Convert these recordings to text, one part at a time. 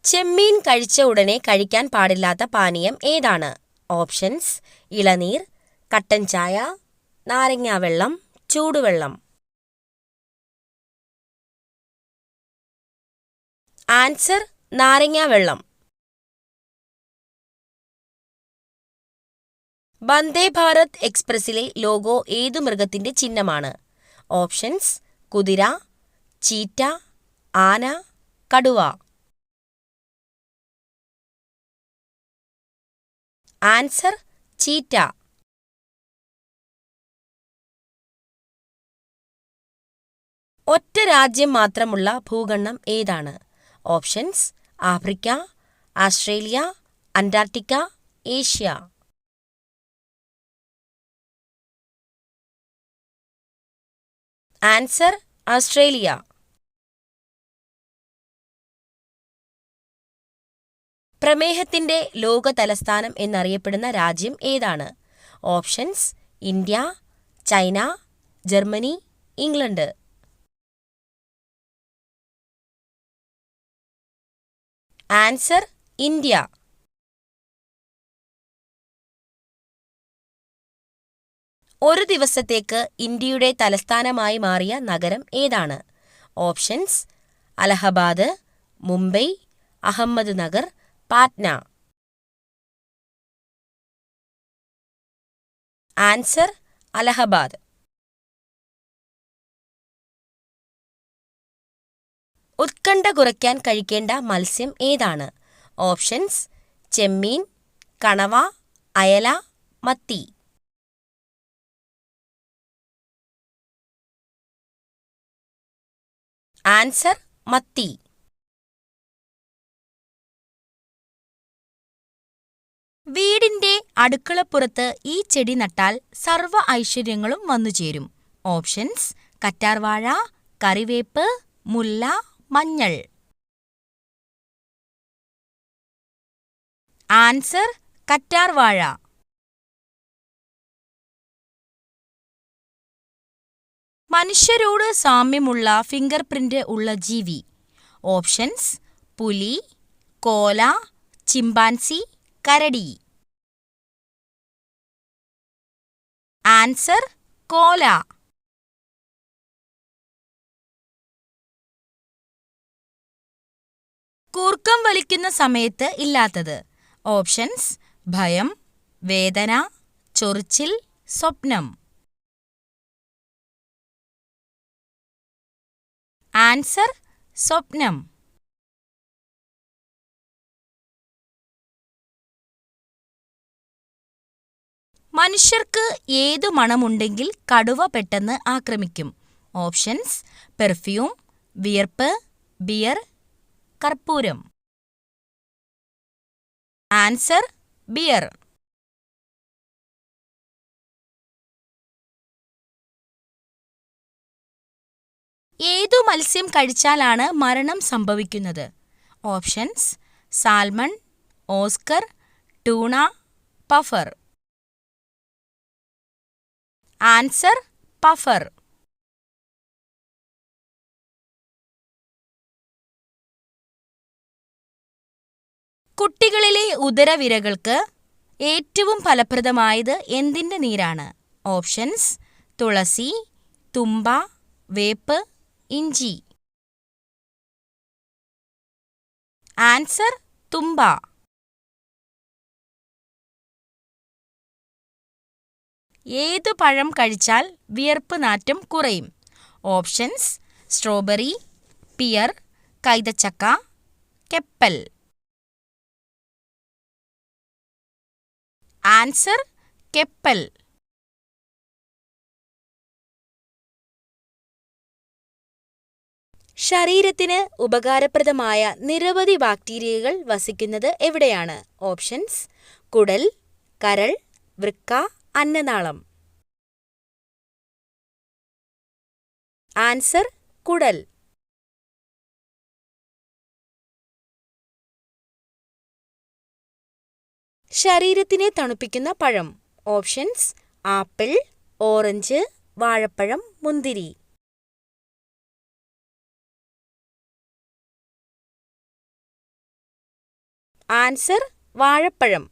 ചെമ്മീൻ കഴിച്ച ഉടനെ കഴിക്കാൻ പാടില്ലാത്ത പാനീയം ഏതാണ്? ഓപ്ഷൻസ്: ഇളനീർ, കട്ടൻ ചായ, നാരങ്ങാവെള്ളം, ചൂടുവെള്ളം. ആൻസർ: നാരങ്ങാവെള്ളം. വന്ദേ ഭാരത് എക്സ്പ്രസിലെ ലോഗോ ഏതു മൃഗത്തിന്റെ ചിഹ്നമാണ്? ഓപ്ഷൻസ്: കുതിര, ചീറ്റ, ആന, കടുവ. ആൻസർ: ചീറ്റ. ഒറ്റ രാജ്യം മാത്രമുള്ള ഭൂഖണ്ഡം ഏതാണ്? Options: Africa, Australia, Antarctica, Asia. Answer: Australia. പ്രമേഹത്തിന്റെ ലോക തലസ്ഥാനം എന്നറിയപ്പെടുന്ന രാജ്യം ഏതാണ്? Options: India, China, Germany, England. Answer: India. ഒരു ദിവസത്തേക്ക് ഇന്ത്യയുടെ തലസ്ഥാനമായി മാറിയ നഗരം ഏതാണ്? Options: Allahabad, Mumbai, Ahmednagar, Patna. Answer: Allahabad. ഉത്കണ്ഠ കുറയ്ക്കാൻ കഴിക്കേണ്ട മത്സ്യം ഏതാണ്? ഓപ്ഷൻസ്: ചെമ്മീൻ, കണവ, അയല, മത്തി. ആൻസർ: മത്തി. വീടിന്റെ അടുക്കളപ്പുറത്ത് ഈ ചെടി നട്ടാൽ സർവ്വ ഐശ്വര്യങ്ങളും വന്നുചേരും. ഓപ്ഷൻസ്: കറ്റാർവാഴ, കറിവേപ്പ്, മുല്ല, മഞ്ഞൾ. ആൻസർ: കറ്റാർവാഴ. മനുഷ്യരോട് സാമ്യമുള്ള ഫിംഗർ പ്രിന്റ് ഉള്ള ജീവി. ഓപ്ഷൻസ്: പുലി, കോല, ചിമ്പാൻസി, കരടി. ആൻസർ: കോല. കൂർക്കം വലിക്കുന്ന സമയത്ത് ഇല്ലാത്തത്. ഓപ്ഷൻസ്: ഭയം, വേദന, ചൊറിച്ചിൽ, സ്വപ്നം. ആൻസർ: സ്വപ്നം. മനുഷ്യർക്ക് ഏതു മണമുണ്ടെങ്കിൽ കടുവ പെട്ടെന്ന് ആക്രമിക്കും? ഓപ്ഷൻസ്: പെർഫ്യൂം, വിയർപ്പ്, ബിയർ, കർപ്പൂരം. Answer: beer. ഏതു മത്സ്യം കഴിച്ചാലാണ് മരണം സംഭവിക്കുന്നത്? Options: salmon, oscar, tuna, puffer. Answer: puffer. കുട്ടികളിലെ ഉദരവിരകൾക്ക് ഏറ്റവും ഫലപ്രദമായത് എന്തിന്റെ നീരാണ്? ഓപ്ഷൻസ്: തുളസി, തുമ്പ, വേപ്പ്, ഇഞ്ചി. ആൻസർ: തുമ്പ. ഏതു പഴം കഴിച്ചാൽ വിയർപ്പ് നാറ്റം കുറയും? ഓപ്ഷൻസ്: സ്ട്രോബെറി, പിയർ, കൈതച്ചക്ക, കെപ്പൽ. Answer: keppel. ശരീരത്തിന് ഉപകാരപ്രദമായ നിരവധി ബാക്ടീരിയകൾ വസിക്കുന്നത് എവിടെയാണ്? ഓപ്ഷൻസ്: കുടൽ, കരൾ, വൃക്ക, അന്നനാളം. ആൻസർ: കുടൽ. ശരീരത്തിനെ തണുപ്പിക്കുന്ന പഴം. ഓപ്ഷൻസ്: ആപ്പിൾ, ഓറഞ്ച്, വാഴപ്പഴം, മുന്തിരി. ആൻസർ വാഴപ്പഴം.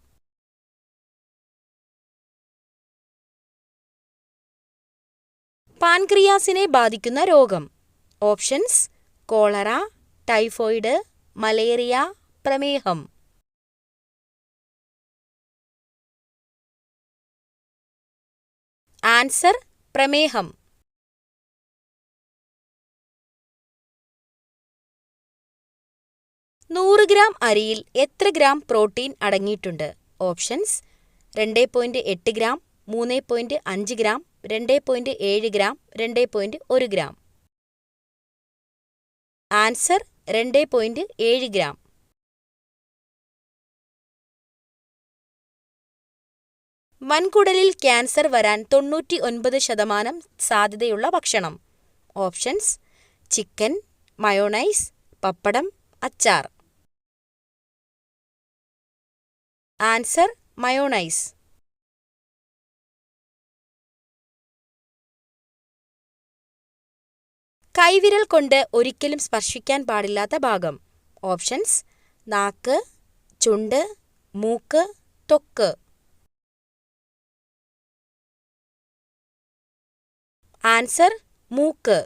പാൻക്രിയാസിനെ ബാധിക്കുന്ന രോഗം. ഓപ്ഷൻസ്: കോളറ, ടൈഫോയിഡ്, മലേറിയ, പ്രമേഹം. ആൻസർ പ്രമേഹം. 100 ഗ്രാം അരിയിൽ എത്ര ഗ്രാം പ്രോട്ടീൻ അടങ്ങിയിട്ടുണ്ട്? Options: 2.8 gram, 3.5 gram, 2.7 gram, 2.1 gram. Answer 2.7 gram. വൻകുടലിൽ ക്യാൻസർ വരാൻ 99% സാധ്യതയുള്ള ഭക്ഷണം. ഓപ്ഷൻസ്: ചിക്കൻ, മയോണൈസ്, പപ്പടം, അച്ചാർ. Answer mayonnaise. കൈവിരൽ കൊണ്ട് ഒരിക്കലും സ്പർശിക്കാൻ പാടില്ലാത്ത ഭാഗം. ഓപ്ഷൻസ്: നാക്ക്, ചുണ്ട്, മൂക്ക്, ത്വക്ക്. ആൻസർ മൂക്ക്.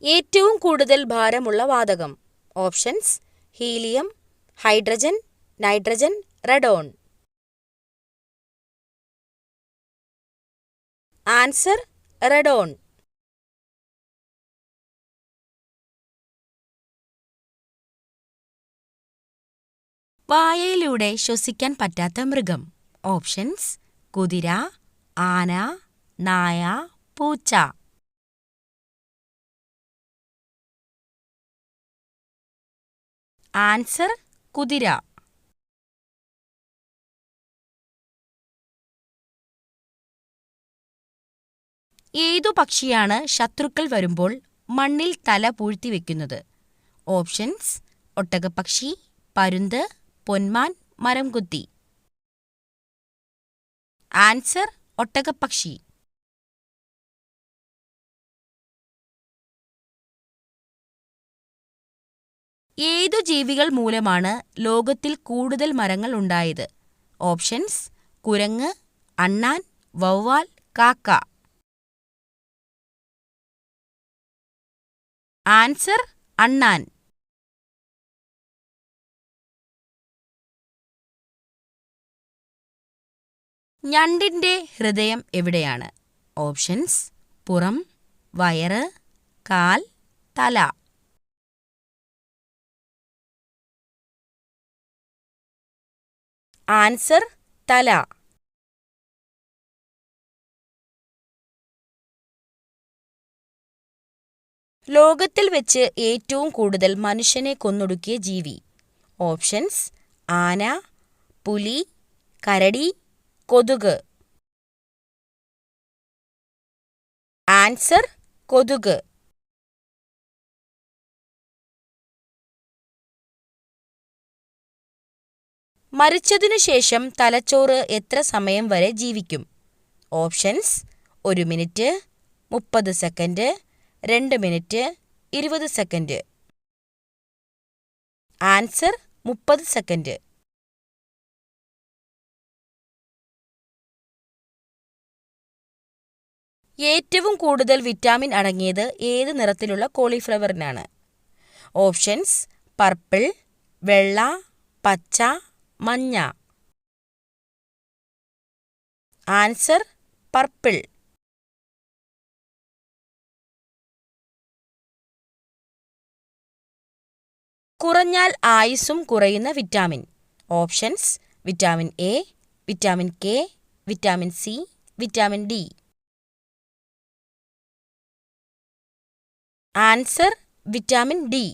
ഏറ്റവും കൂടുതൽ ഭാരമുള്ള വാതകം. Options: helium, hydrogen, nitrogen, radon. Answer radon. വായയിലൂടെ ശ്വസിക്കാൻ പറ്റാത്ത മൃഗം. ഓപ്ഷൻസ്: കുതിര, ആന, നായ, പൂച്ച. ആൻസർ കുതിര. ഏതു പക്ഷിയാണ് ശത്രുക്കൾ വരുമ്പോൾ മണ്ണിൽ തല പൂഴ്ത്തിവെക്കുന്നത്? ഓപ്ഷൻസ്: ഒട്ടകപ്പക്ഷി, പരുന്ത്, പൊന്മാൻ, മരംകൊത്തി. ആൻസർ ഒട്ടകപ്പക്ഷി. ഏതു ജീവികൾ മൂലമാണ് ലോകത്തിൽ കൂടുതൽ മരങ്ങൾ ഉണ്ടായത്? ഓപ്ഷൻസ്: കുരങ്ങ്, അണ്ണാൻ, വവ്വാൽ, കാക്ക. ആൻസർ അണ്ണാൻ. ഞണ്ടിന്റെ ഹൃദയം എവിടെയാണ്? ഓപ്ഷൻസ്: പുറം, വയറ്, കാൽ, തല. ആൻസർ തല. ലോകത്തിൽ വെച്ച് ഏറ്റവും കൂടുതൽ മനുഷ്യനെ കൊന്നൊടുക്കിയ ജീവി. ഓപ്ഷൻസ്: ആന, പുലി, കരടി, കൊതുക്. ആൻസർ കൊതുക്. മരിച്ചതിനു ശേഷം തലച്ചോറ് എത്ര സമയം വരെ ജീവിക്കും? Options: 1 minute, 30 second, 2 minute, 20 second. Answer 30 second. ഏറ്റവും കൂടുതൽ വിറ്റാമിൻ അടങ്ങിയത് ഏത് നിറത്തിലുള്ള കോളിഫ്ലവറിനാണ്? ഓപ്ഷൻസ്: പർപ്പിൾ, വെള്ള, പച്ച, മഞ്ഞ. Answer purple. കുറഞ്ഞാൽ ആയുസ്സും കുറയുന്ന vitamin. Options: vitamin A, vitamin K, vitamin C, vitamin D. Answer vitamin D.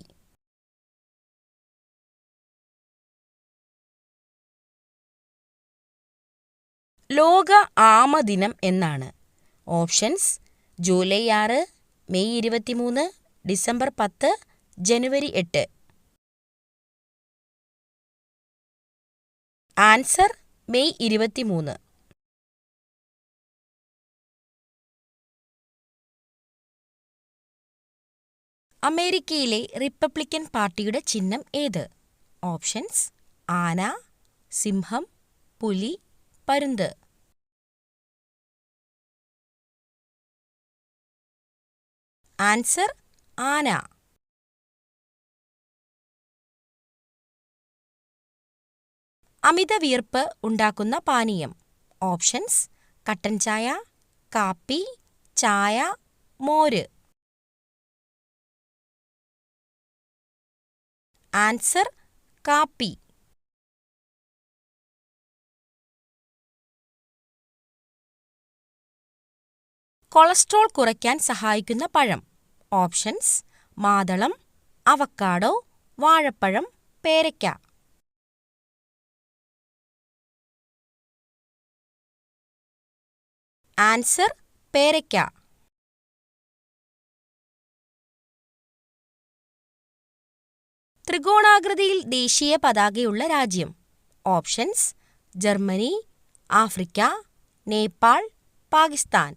ലോക ആമ ദിനം എന്നാണ്? ഓപ്ഷൻസ്: ജൂലൈ 6, മെയ് 23, ഡിസംബർ 10, ജനുവരി 8. Answer May 23. അമേരിക്കയിലെ റിപ്പബ്ലിക്കൻ പാർട്ടിയുടെ ചിഹ്നം ഏത്? ഓപ്ഷൻസ്: ആന, സിംഹം, പുലി, പരുന്ത്. ആൻസർ: ആന. അമിത വിയർപ്പ് ഉണ്ടാക്കുന്ന പാനീയം. ഓപ്ഷൻസ്: കട്ടൻ ചായ, കാപ്പി, ചായ, മോര്. ആൻസർ: കാപ്പി. കൊളസ്ട്രോൾ കുറയ്ക്കാൻ സഹായിക്കുന്ന പഴം. ഓപ്ഷൻസ്: മാതളം, അവക്കാഡോ, വാഴപ്പഴം, പേരയ്ക്ക. ആൻസർ: പേരയ്ക്ക. ത്രികോണാകൃതിയിൽ ദേശീയ പതാകയുള്ള രാജ്യം. Options: Germany, Africa, Nepal, Pakistan.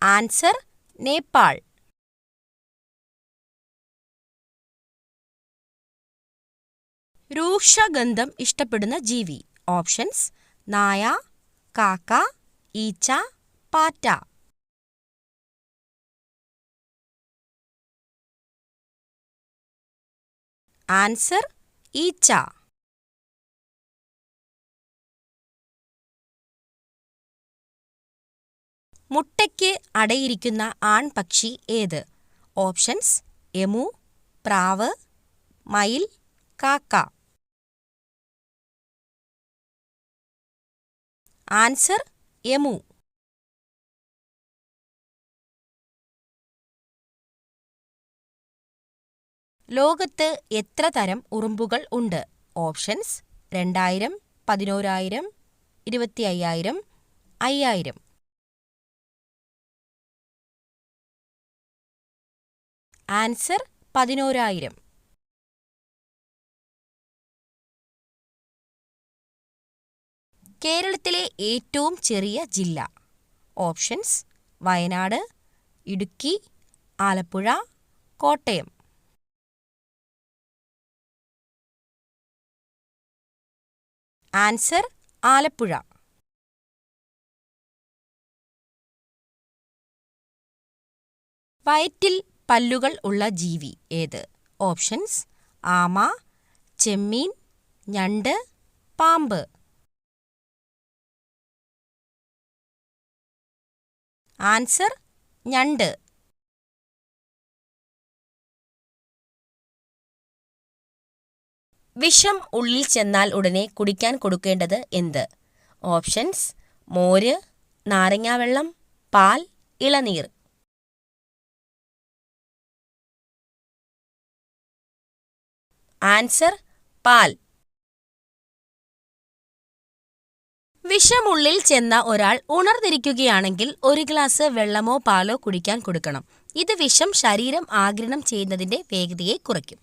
Answer: Nepal. രൂക്ഷഗന്ധം ഇഷ്ടപ്പെടുന്ന ജീവി. ഓപ്ഷൻസ്: നായ, കാക്ക, ഈച്ച, പാറ്റ. ആൻസർ: ഈച്ച. മുട്ടയ്ക്ക് അടയിരിക്കുന്ന ആൺപക്ഷി ഏത്? ഓപ്ഷൻസ്: എമു, പ്രാവ്, മയിൽ, കാക്ക. Answer: emu. ലോകത്ത് എത്ര തരം ഉറുമ്പുകൾ ഉണ്ട്? ഓപ്ഷൻസ്: 2000, 11000, 25000, 5000. ആൻസർ: 11000. കേരളത്തിലെ ഏറ്റവും ചെറിയ ജില്ല. ഓപ്ഷൻസ്: വയനാട്, ഇടുക്കി, ആലപ്പുഴ, കോട്ടയം. ആൻസർ: ആലപ്പുഴ. വയറ്റിൽ പല്ലുകൾ ഉള്ള ജീവി ഏത്? ഓപ്ഷൻസ്: ആമ, ചെമ്മീൻ, ഞണ്ട്, പാമ്പ്. ആൻസർ: ഞണ്ട്. വിഷം ഉള്ളിൽ ചെന്നാൽ ഉടനെ കുടിക്കാൻ കൊടുക്കേണ്ടത് എന്ത്? ഓപ്ഷൻസ്: മോര്, നാരങ്ങാവെള്ളം, പാൽ, ഇളനീർ. ആൻസർ: പാൽ. വിഷമുള്ളിൽ ചെന്ന ഒരാൾ ഉണർന്നിരിക്കുകയാണെങ്കിൽ 1 ഗ്ലാസ് വെള്ളമോ പാലോ കുടിക്കാൻ കൊടുക്കണം. ഇത് വിഷം ശരീരം ആഗിരണം ചെയ്യുന്നതിന്റെ വേഗതയെ കുറയ്ക്കും.